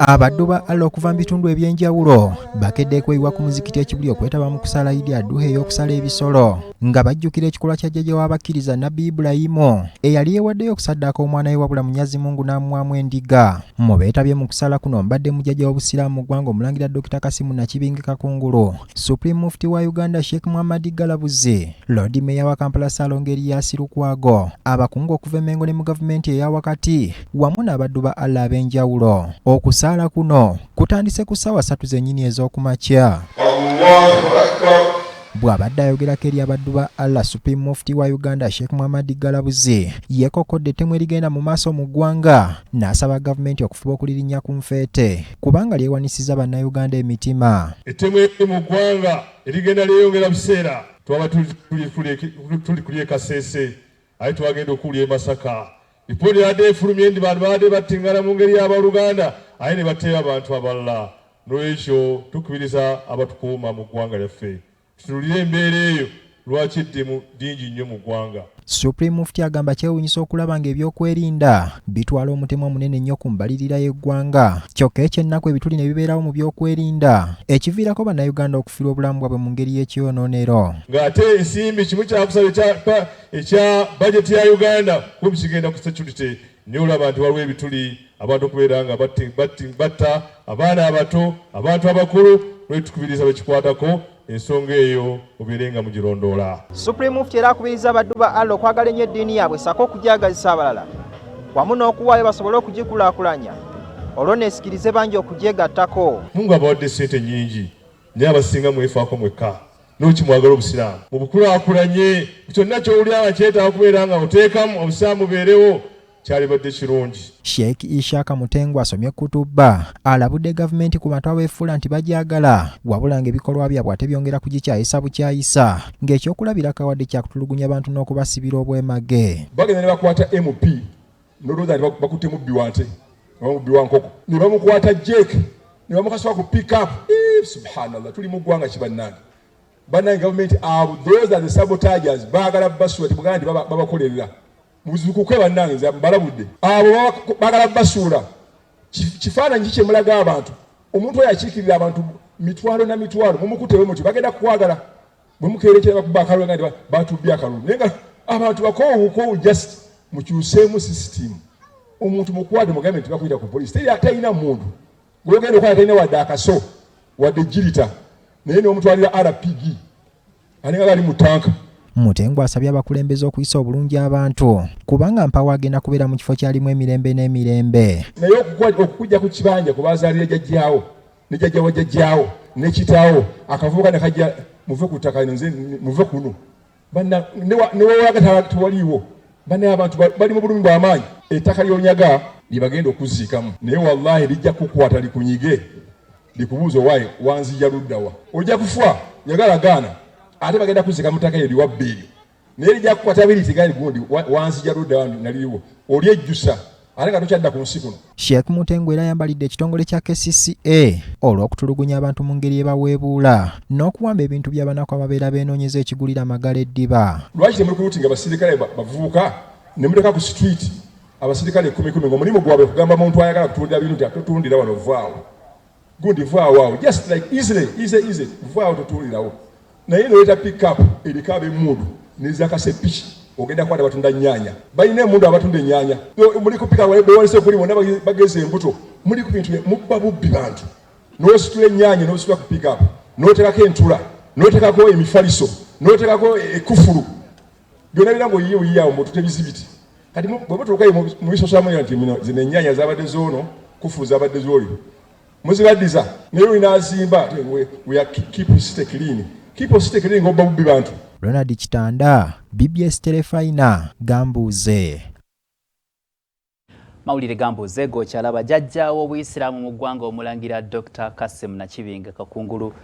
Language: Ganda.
Abaddu ba Allah okuva mu bitundu ebyenjawulo bakedde kweyiwa ku muzikiti Kibuli okwetaba mu kusala Idi Adha ey'okusala ebisolo nga bajjukira ekikolwa kya jjajja w'abakkiriza Nabbi Eby'ettemu eyali yeewaddeyo okusaddaaka omwana we wabula Munyazi Mungu n'amuwaamu endiga. Mu beetabye mu kusala kuno mbadde mujjajja w'obusiraamu mu ggwanga Omulangira Dr. Kasimu Nakibinge Kakungulu, Supreme Mufuti wa Uganda Sheikh Muhammad Galabuzi, Lord Mayor wa Kampala Ssaalongeeri Yasirukwago, abakungu okuva Mengo ne mu gavumenti eya wakati wamu n'abaddu ba Allah ab'enjawulo. Okusaala kuno kutandise ku ssaawa 3 zennyini ez'okumakya. Bw'abadde ayogerako eri abaddu ba Allah, Supreme Mufuti wa Uganda Sheikh Muhammad Galabuzi yeekokkodde ettemu erigenda mu maaso mu ggwanga n'asaba gavumenti okufuba okulirinnya ku nfeete kubanga lyewanisiza bannayuganda emitima. Ettemu eri mu ggwanga erigenda lyeyongera buseera twaba tuli kuli e Kasese aye twagenda okuwulya e Masaka. Lipooti yadde efulumye ndi bantu baadde battingana mu ngeri y'abaluganda aye ne bateeba abantu abalala. N'ekyo tukubiriza abatukuuma mu ggwanga lyaffe tutuulire embeera eyo lwaki eddemu dingi nnyo mu ggwanga. Supreme Mufuti agamba kyewuunyisa okulaba ng'ebyokwerinda bitwala omutemu omunene nnyo ku mbalirira y'eggwanga. Kyokka ekyennaku ebituli ne bibeerawo mu byokwerinda ekiviirako bannayuganda okufiirwa obulamu bwabwe mu ngeri y'ekyonoonero. Ng'ate ensimbi kimu kyakusaba ekya bajeti ya Uganda kuba kigenda ku security naye olaba nti waliwo ebituli abantu okubeera nga batta abaana abato abantu abakulu lwetukubiriza bekikwatako ensonga eyo obeerenga mugirondoola. Supreme Mufuti era akubiriza abaddu ba Allah okwagala ennyo eddiini yaabwe sako okugyagazisa abalala wamu n'okuwaayo basobole okugikulaakulanya olwo neesikirize bangi okugyegattako. Mungu abawadde ssente nnyingi naye abasinga mwefaako mwekka n'okimwagala obusiraamu mubukulaakulanye kyonna ky'owulira nga kyetaaga kubeera nga oteekamu obusiraamu bubeerewo kyalibadde kirungi. Sheikh Ishaka Mutengo asomye kutuba alabudde gavumenti ku bantu abeefuula nti bagyagala wabula ng'ebikolwa byabwe ate byongera kugikyayisa bukyayisa ng'ekyokulabira kawadde kyakutulugunya abantu n'okubasibira obwemage. Bagenda ne bakwata MP n'olowooza nti bakutte mubbi wante mubbi wa nkoko ne bamukwata Jake ne bamukasuka ku pick up. Subhanallah, tuli mu ggwanga kibannange bannange gavumenti abo those are the sabotagers baagala basuula tibuganda nti babakolerera muzikuke bannange mbalabudde abo bagala basuula kifaananyi kye mulaga abantu omuntu oyo akiikirira abantu mitwalo na mitwalo mumukutewe muti bagenda kukwagala bwe mukeerekera bakuba akalulu nga nti batubbye akalulu naye nga abantu bakoowu just mukyuseemu system omuntu mukwade mugambe nti bakuyita ku poliisi talina muntu gwogenda okwala talina wadde akaso wadde jirita naye n'omutwalira RPG alinga gali mu tanka. Mutengo asabye abakulembeze okuyisa obulungi abantu kubanga mpawo agenda kubeera mu kifo kyalimu emirembe n'emirembe. Naye okujja ku kibanja kubazaalira jjajjaawo ne jjajja wa jjajjaawo ne kitaawo akavubuka ne kajja muve ku ttaka nze muve kuno banna ne wawaga tewaliiwo banna abantu bali mu bulumi bw'amaanyi ettaka ly'onyaga lyebagenda okuziikamu naye wallahi lijja kukwata likunyige likubuuza owaayo wanzija luddawa ojja kufa yagala gaana ate bagenda kuzika mu ttaka eryo liwabba eryo naye lijja kukwata abiliti gali gundi wanzija luddawa naliwo oli ejjusa ate nga tokyadda ku nsi kuno. Sheikh Mutengo era ayambalidde ekitongole kya KCCA olw'okutulugunya abantu mu ngeri ebaweebuula n'okuwamba ebintu by'abanaku ababeera beenoonyeza ekigulira amagala eddiba. Lwaki temuli kuluti nga abasirikale bavubuka ne muteeka ku street abasirikale 10 ng'omulimu gwabwe kugamba muntu ayagala kutundira bintu atotundira wano vaawo gundi vaawo awo just like easy vaawo totundirawo naye noleeta pick up eriko ab'emmundu nezakasepiki ogenda kwata batunda nnyaanya balina emundu abatunda ennyaanya muli kupika bewalese kuli bonna bageze embuto muli ku bintu mubba bubbi bantu n'ositula ennyaanya n'ositula ku pick up n'oteekako entula n'oteekako emifaliso n'oteekako ekufulu byonna bira ng'oyiyeoyiyawo mututebizibiti kati bwe mutuukayo mu bisosolamulira nti zino ennyaanya zabadde zoono kufulu zabadde zoolio muzibaddiza naye olina azimba we are keep city clean ng'obba bubbi bantu. Ronald Kitanda, BBS Telefina, Gambuze. Mawulire Gambuze gokyalaba jjajja w'Obuyisiraamu mu ggwanga Omulangira Dr. Kasimu Nakibinge Kakungulu